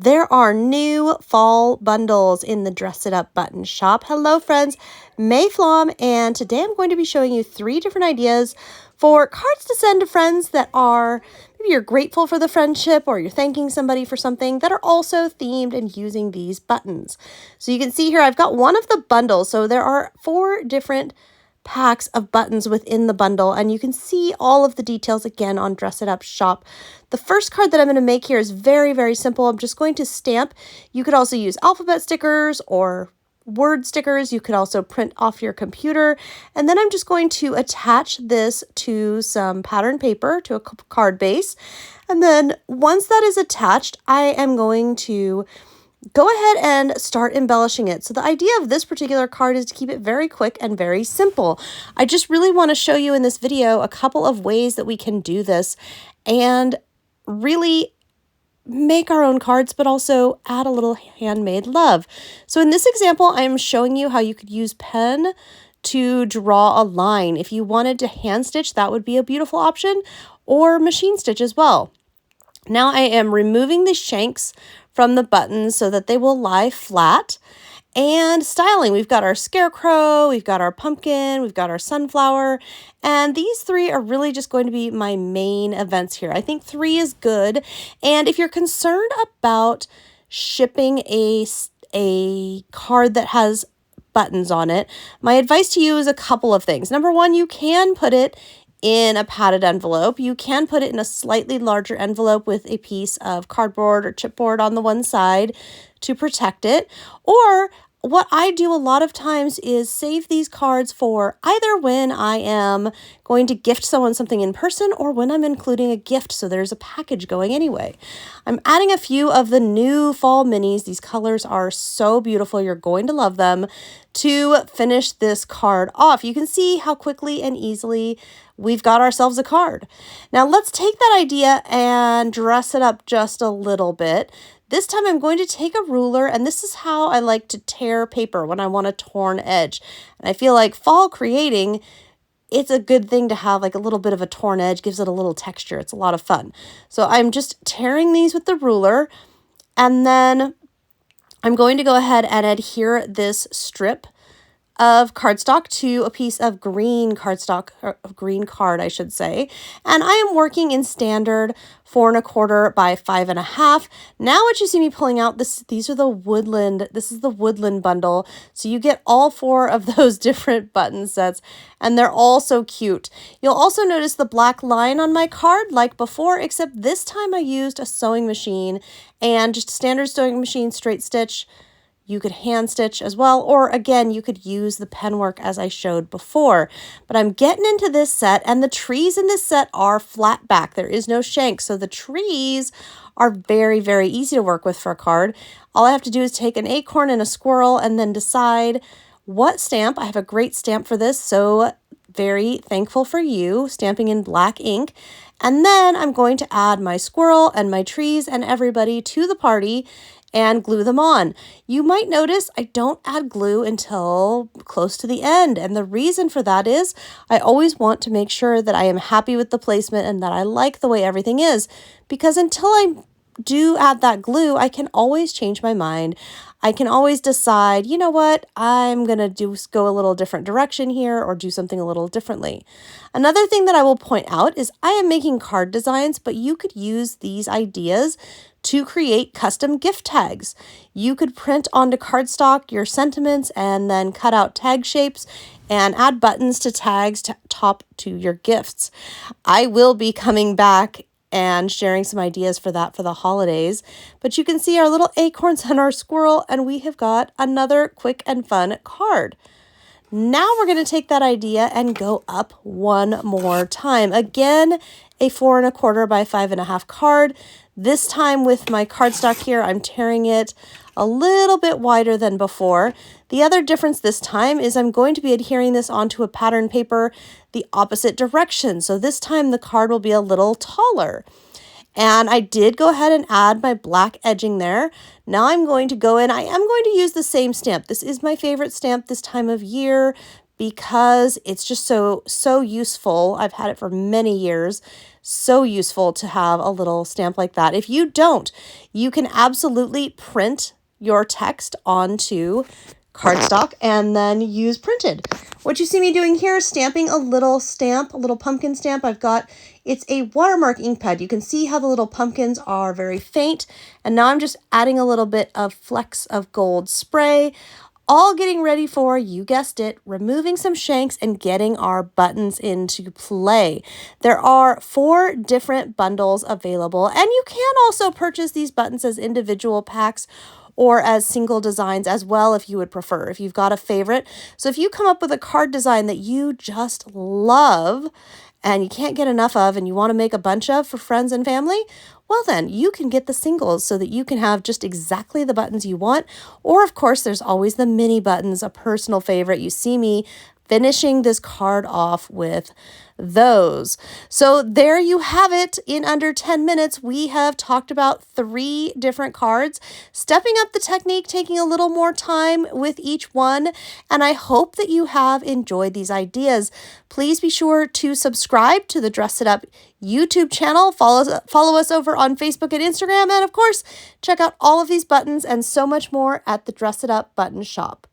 There are new fall bundles in the Dress It Up button shop. Hello friends, May Flom, and today I'm going to be showing you 3 different ideas for cards to send to friends that are, maybe you're grateful for the friendship or you're thanking somebody for something, that are also themed and using these buttons. So you can see here I've got one of the bundles. So there are 4 different packs of buttons within the bundle, and you can see all of the details again on Dress It Up shop. The first card that I'm going to make here is very, very simple. I'm just going to stamp. You could also use alphabet stickers or word stickers. You could also print off your computer, and then I'm just going to attach this to some pattern paper, to a card base, and then once that is attached, I am going to go ahead and start embellishing it. So the idea of this particular card is to keep it very quick and very simple. I just really want to show you in this video a couple of ways that we can do this and really make our own cards, but also add a little handmade love. So in this example, I'm showing you how you could use pen to draw a line. If you wanted to hand stitch, that would be a beautiful option, or machine stitch as well. Now I am removing the shanks from the buttons so that they will lie flat. And styling, we've got our scarecrow, we've got our pumpkin, we've got our sunflower, and these 3 are really just going to be my main events here. I think 3 is good. And if you're concerned about shipping a card that has buttons on it, my advice to you is a couple of things. Number 1, you can put it in a padded envelope. You can put it in a slightly larger envelope with a piece of cardboard or chipboard on the one side to protect it. Or what I do a lot of times is save these cards for either when I am going to gift someone something in person or when I'm including a gift, so there's a package going anyway. I'm adding a few of the new fall minis. These colors are so beautiful. You're going to love them, to finish this card off. You can see how quickly and easily we've got ourselves a card. Now let's take that idea and dress it up just a little bit. This time I'm going to take a ruler, and this is how I like to tear paper when I want a torn edge. And I feel like fall creating, it's a good thing to have like a little bit of a torn edge, gives it a little texture. It's a lot of fun. So I'm just tearing these with the ruler, and then I'm going to go ahead and adhere this strip of cardstock to a piece of green cardstock, or green card, I should say. And I am working in standard 4 1/4 by 5 1/2. Now what you see me pulling out, these are the Woodland, this is the Woodland bundle. So you get all 4 of those different button sets, and they're all so cute. You'll also notice the black line on my card like before, except this time I used a sewing machine and just standard sewing machine straight stitch. You could hand stitch as well, or again, you could use the pen work as I showed before. But I'm getting into this set, and the trees in this set are flat back. There is no shank, so the trees are very, very easy to work with for a card. All I have to do is take an acorn and a squirrel and then decide what stamp. I have a great stamp for this, so very thankful for you, stamping in black ink. And then I'm going to add my squirrel and my trees and everybody to the party and glue them on. You might notice I don't add glue until close to the end, and the reason for that is I always want to make sure that I am happy with the placement and that I like the way everything is, because until I do add that glue, I can always change my mind. I can always decide, you know what, I'm going to go a little different direction here or do something a little differently. Another thing that I will point out is I am making card designs, but you could use these ideas to create custom gift tags. You could print onto cardstock your sentiments and then cut out tag shapes and add buttons to tags to top to your gifts. I will be coming back and sharing some ideas for that for the holidays. But you can see our little acorns and our squirrel, and we have got another quick and fun card. Now we're going to take that idea and go up one more time. Again, a 4 1/4 by 5 1/2 card. This time with my cardstock here, I'm tearing it a little bit wider than before. The other difference this time is I'm going to be adhering this onto a pattern paper the opposite direction. So this time the card will be a little taller. And I did go ahead and add my black edging there. Now I'm going to go in. I am going to use the same stamp. This is my favorite stamp this time of year because it's just so useful. I've had it for many years. So useful to have a little stamp like that. If you don't, you can absolutely print your text onto cardstock and then use printed. What you see me doing here is stamping a little stamp, a little pumpkin stamp. It's a watermark ink pad. You can see how the little pumpkins are very faint. And now I'm just adding a little bit of flecks of gold spray, all getting ready for, you guessed it, removing some shanks and getting our buttons into play. There are 4 different bundles available, and you can also purchase these buttons as individual packs or as single designs as well if you would prefer, if you've got a favorite. So if you come up with a card design that you just love and you can't get enough of and you want to make a bunch of for friends and family, well then, you can get the singles so that you can have just exactly the buttons you want. Or of course, there's always the mini buttons, a personal favorite. You see me finishing this card off with those. So there you have it. In under 10 minutes, we have talked about 3 different cards, stepping up the technique, taking a little more time with each one. And I hope that you have enjoyed these ideas. Please be sure to subscribe to the Dress It Up YouTube channel. Follow us over on Facebook and Instagram. And of course, check out all of these buttons and so much more at the Dress It Up button shop.